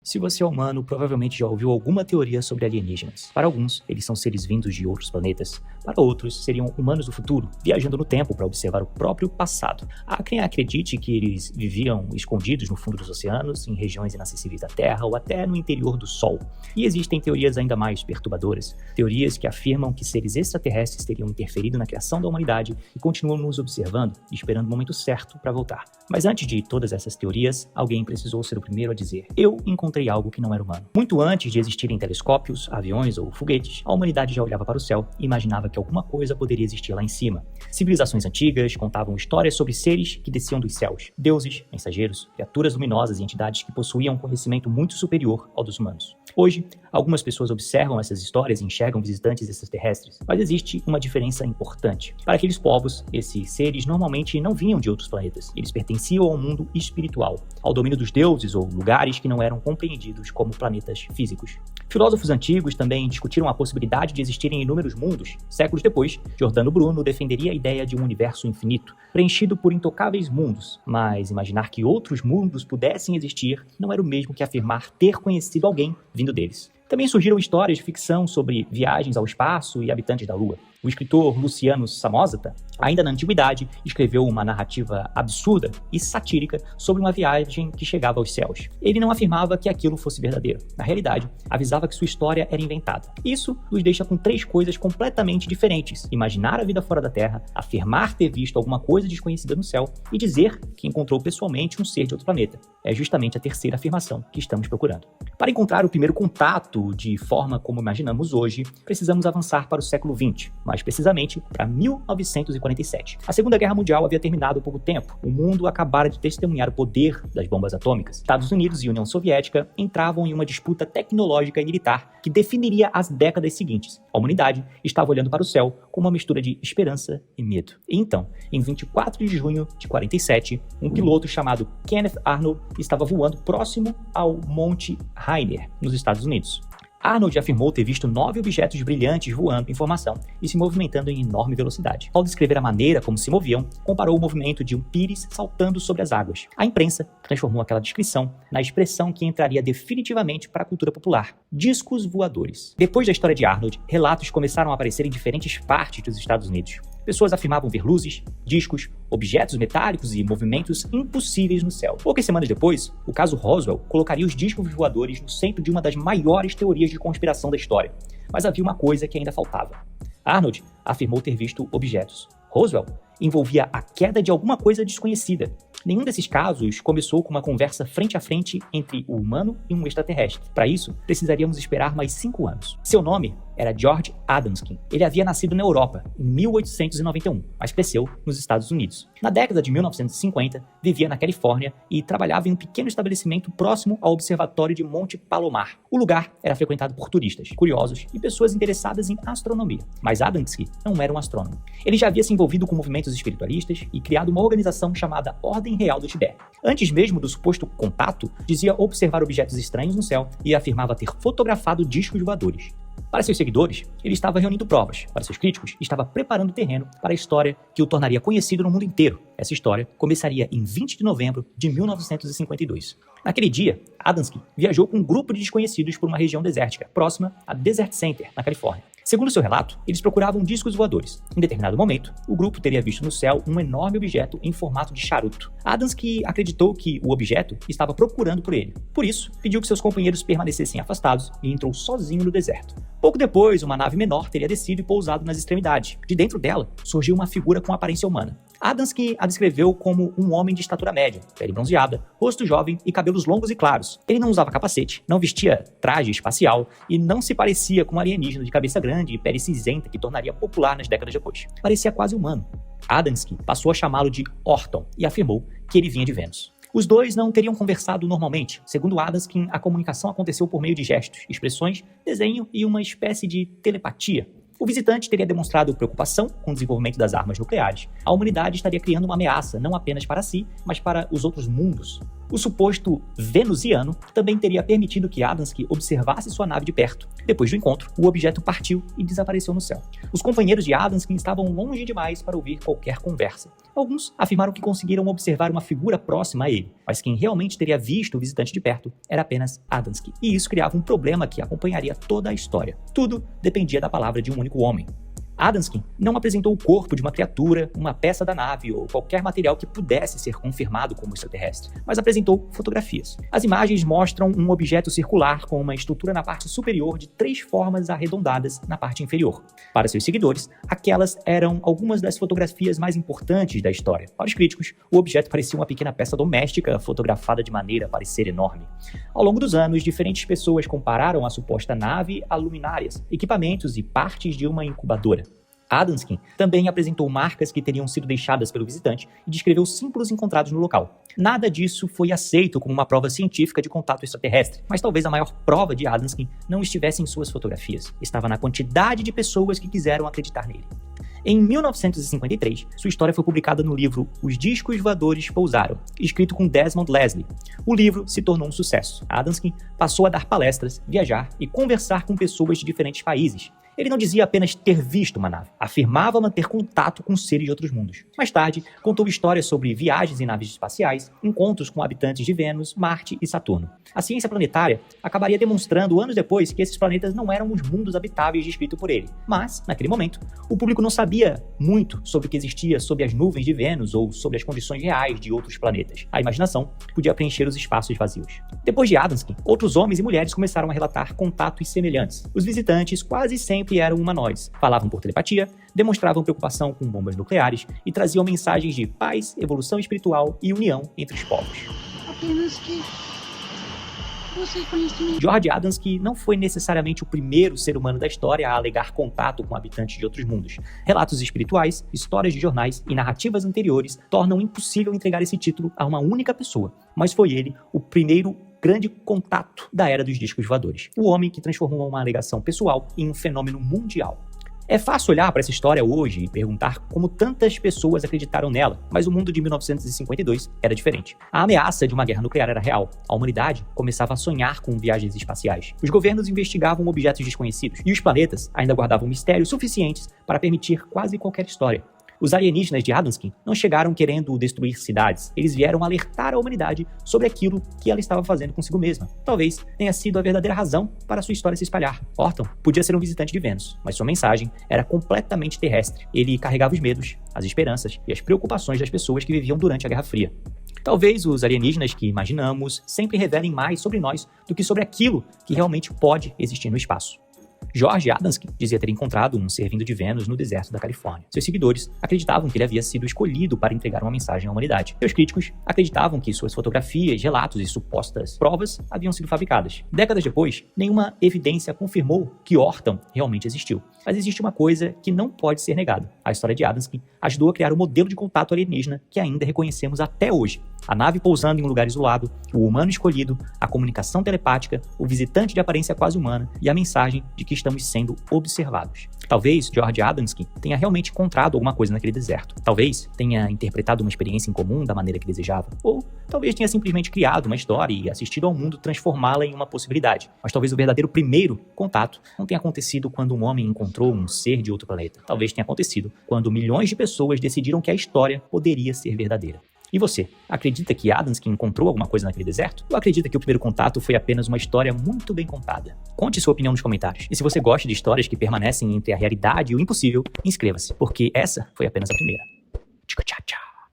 Se você é humano, provavelmente já ouviu alguma teoria sobre alienígenas. Para alguns, eles são seres vindos de outros planetas. Para outros, seriam humanos do futuro, viajando no tempo para observar o próprio passado. Há quem acredite que eles viviam escondidos no fundo dos oceanos, em regiões inacessíveis da Terra ou até no interior do Sol. E existem teorias ainda mais perturbadoras. Teorias que afirmam que seres extraterrestres teriam interferido na criação da humanidade e continuam nos observando, esperando o momento certo para voltar. Mas antes de todas essas teorias, alguém precisou ser o primeiro a dizer: eu encontrei algo que não era humano. Muito antes de existirem telescópios, aviões ou foguetes, a humanidade já olhava para o céu e imaginava que alguma coisa poderia existir lá em cima. Civilizações antigas contavam histórias sobre seres que desciam dos céus, deuses, mensageiros, criaturas luminosas e entidades que possuíam um conhecimento muito superior ao dos humanos. Hoje, algumas pessoas observam essas histórias e enxergam visitantes extraterrestres, mas existe uma diferença importante. Para aqueles povos, esses seres normalmente não vinham de outros planetas. Eles pertenciam ao mundo espiritual, ao domínio dos deuses ou lugares que não eram compreendidos como planetas físicos. Filósofos antigos também discutiram a possibilidade de existirem inúmeros mundos. Séculos depois, Giordano Bruno defenderia a ideia de um universo infinito, preenchido por intocáveis mundos. Mas imaginar que outros mundos pudessem existir não era o mesmo que afirmar ter conhecido alguém vindo deles. Também surgiram histórias de ficção sobre viagens ao espaço e habitantes da Lua. O escritor Luciano Samosata, ainda na antiguidade, escreveu uma narrativa absurda e satírica sobre uma viagem que chegava aos céus. Ele não afirmava que aquilo fosse verdadeiro. Na realidade, avisava que sua história era inventada. Isso nos deixa com três coisas completamente diferentes: imaginar a vida fora da Terra, afirmar ter visto alguma coisa desconhecida no céu e dizer que encontrou pessoalmente um ser de outro planeta. É justamente a terceira afirmação que estamos procurando. Para encontrar o primeiro contato de forma como imaginamos hoje, precisamos avançar para o século XX, mais precisamente para 1947. A Segunda Guerra Mundial havia terminado há pouco tempo. O mundo acabara de testemunhar o poder das bombas atômicas. Estados Unidos e União Soviética entravam em uma disputa tecnológica e militar que definiria as décadas seguintes. A humanidade estava olhando para o céu com uma mistura de esperança e medo. E então, em 24 de junho de 47, um piloto chamado Kenneth Arnold estava voando próximo ao Monte Rainier, nos Estados Unidos. Arnold afirmou ter visto 9 objetos brilhantes voando em formação e se movimentando em enorme velocidade. Ao descrever a maneira como se moviam, comparou o movimento de um pires saltando sobre as águas. A imprensa transformou aquela descrição na expressão que entraria definitivamente para a cultura popular: discos voadores. Depois da história de Arnold, relatos começaram a aparecer em diferentes partes dos Estados Unidos. Pessoas afirmavam ver luzes, discos, objetos metálicos e movimentos impossíveis no céu. Poucas semanas depois, o caso Roswell colocaria os discos voadores no centro de uma das maiores teorias de conspiração da história. Mas havia uma coisa que ainda faltava. Arnold afirmou ter visto objetos. Roswell envolvia a queda de alguma coisa desconhecida. Nenhum desses casos começou com uma conversa frente a frente entre o humano e um extraterrestre. Para isso, precisaríamos esperar mais 5 anos. Seu nome era George Adamski. Ele havia nascido na Europa em 1891, mas cresceu nos Estados Unidos. Na década de 1950, vivia na Califórnia e trabalhava em um pequeno estabelecimento próximo ao Observatório de Monte Palomar. O lugar era frequentado por turistas, curiosos e pessoas interessadas em astronomia. Mas Adamski não era um astrônomo. Ele já havia se envolvido com movimentos espiritualistas e criado uma organização chamada Ordem Real do Tibete. Antes mesmo do suposto contato, dizia observar objetos estranhos no céu e afirmava ter fotografado discos voadores. Para seus seguidores, ele estava reunindo provas. Para seus críticos, estava preparando o terreno para a história que o tornaria conhecido no mundo inteiro. Essa história começaria em 20 de novembro de 1952. Naquele dia, Adamski viajou com um grupo de desconhecidos por uma região desértica, próxima a Desert Center, na Califórnia. Segundo seu relato, eles procuravam discos voadores. Em determinado momento, o grupo teria visto no céu um enorme objeto em formato de charuto. Adamski acreditou que o objeto estava procurando por ele. Por isso, pediu que seus companheiros permanecessem afastados e entrou sozinho no deserto. Pouco depois, uma nave menor teria descido e pousado nas extremidades. De dentro dela, surgiu uma figura com aparência humana. Adamski a descreveu como um homem de estatura média, pele bronzeada, rosto jovem e cabelos longos e claros. Ele não usava capacete, não vestia traje espacial e não se parecia com um alienígena de cabeça grande e pele cinzenta que tornaria popular nas décadas depois. Parecia quase humano. Adamski passou a chamá-lo de Orton e afirmou que ele vinha de Vênus. Os dois não teriam conversado normalmente. Segundo Adamski, a comunicação aconteceu por meio de gestos, expressões, desenho e uma espécie de telepatia. O visitante teria demonstrado preocupação com o desenvolvimento das armas nucleares. A humanidade estaria criando uma ameaça, não apenas para si, mas para os outros mundos. O suposto venusiano também teria permitido que Adamski observasse sua nave de perto. Depois do encontro, o objeto partiu e desapareceu no céu. Os companheiros de Adamski estavam longe demais para ouvir qualquer conversa. Alguns afirmaram que conseguiram observar uma figura próxima a ele, mas quem realmente teria visto o visitante de perto era apenas Adamski, e isso criava um problema que acompanharia toda a história. Tudo dependia da palavra de um único homem. Adamski não apresentou o corpo de uma criatura, uma peça da nave ou qualquer material que pudesse ser confirmado como extraterrestre, mas apresentou fotografias. As imagens mostram um objeto circular com uma estrutura na parte superior de 3 formas arredondadas na parte inferior. Para seus seguidores, aquelas eram algumas das fotografias mais importantes da história. Para os críticos, o objeto parecia uma pequena peça doméstica fotografada de maneira a parecer enorme. Ao longo dos anos, diferentes pessoas compararam a suposta nave a luminárias, equipamentos e partes de uma incubadora. Adamski também apresentou marcas que teriam sido deixadas pelo visitante e descreveu símbolos encontrados no local. Nada disso foi aceito como uma prova científica de contato extraterrestre, mas talvez a maior prova de Adamski não estivesse em suas fotografias, estava na quantidade de pessoas que quiseram acreditar nele. Em 1953, sua história foi publicada no livro Os Discos Voadores Pousaram, escrito com Desmond Leslie. O livro se tornou um sucesso. Adamski passou a dar palestras, viajar e conversar com pessoas de diferentes países. Ele não dizia apenas ter visto uma nave, afirmava manter contato com seres de outros mundos. Mais tarde, contou histórias sobre viagens em naves espaciais, encontros com habitantes de Vênus, Marte e Saturno. A ciência planetária acabaria demonstrando anos depois que esses planetas não eram os mundos habitáveis descritos por ele. Mas, naquele momento, o público não sabia muito sobre o que existia sob as nuvens de Vênus ou sobre as condições reais de outros planetas. A imaginação podia preencher os espaços vazios. Depois de Adamski, outros homens e mulheres começaram a relatar contatos semelhantes. Os visitantes quase sempre eram humanoides, falavam por telepatia, demonstravam preocupação com bombas nucleares e traziam mensagens de paz, evolução espiritual e união entre os povos. Apenas que você conhece. George Adamski não foi necessariamente o primeiro ser humano da história a alegar contato com habitantes de outros mundos. Relatos espirituais, histórias de jornais e narrativas anteriores tornam impossível entregar esse título a uma única pessoa, mas foi ele o primeiro grande contato da era dos discos voadores. O homem que transformou uma alegação pessoal em um fenômeno mundial. É fácil olhar para essa história hoje e perguntar como tantas pessoas acreditaram nela, mas o mundo de 1952 era diferente. A ameaça de uma guerra nuclear era real. A humanidade começava a sonhar com viagens espaciais. Os governos investigavam objetos desconhecidos e os planetas ainda guardavam mistérios suficientes para permitir quase qualquer história. Os alienígenas de Adamski não chegaram querendo destruir cidades, eles vieram alertar a humanidade sobre aquilo que ela estava fazendo consigo mesma. Talvez tenha sido a verdadeira razão para sua história se espalhar. Orton podia ser um visitante de Vênus, mas sua mensagem era completamente terrestre. Ele carregava os medos, as esperanças e as preocupações das pessoas que viviam durante a Guerra Fria. Talvez os alienígenas que imaginamos sempre revelem mais sobre nós do que sobre aquilo que realmente pode existir no espaço. George Adamski dizia ter encontrado um ser vindo de Vênus no deserto da Califórnia. Seus seguidores acreditavam que ele havia sido escolhido para entregar uma mensagem à humanidade. Seus críticos acreditavam que suas fotografias, relatos e supostas provas haviam sido fabricadas. Décadas depois, nenhuma evidência confirmou que Orton realmente existiu. Mas existe uma coisa que não pode ser negada. A história de Adamski ajudou a criar um modelo de contato alienígena que ainda reconhecemos até hoje. A nave pousando em um lugar isolado, o humano escolhido, a comunicação telepática, o visitante de aparência quase humana e a mensagem de que estamos sendo observados. Talvez George Adamski tenha realmente encontrado alguma coisa naquele deserto. Talvez tenha interpretado uma experiência em comum da maneira que desejava. Ou talvez tenha simplesmente criado uma história e assistido ao mundo transformá-la em uma possibilidade. Mas talvez o verdadeiro primeiro contato não tenha acontecido quando um homem encontrou um ser de outro planeta. Talvez tenha acontecido quando milhões de pessoas decidiram que a história poderia ser verdadeira. E você, acredita que Adamski encontrou alguma coisa naquele deserto? Ou acredita que o primeiro contato foi apenas uma história muito bem contada? Conte sua opinião nos comentários. E se você gosta de histórias que permanecem entre a realidade e o impossível, inscreva-se, porque essa foi apenas a primeira. Tchau, tchau, tchau.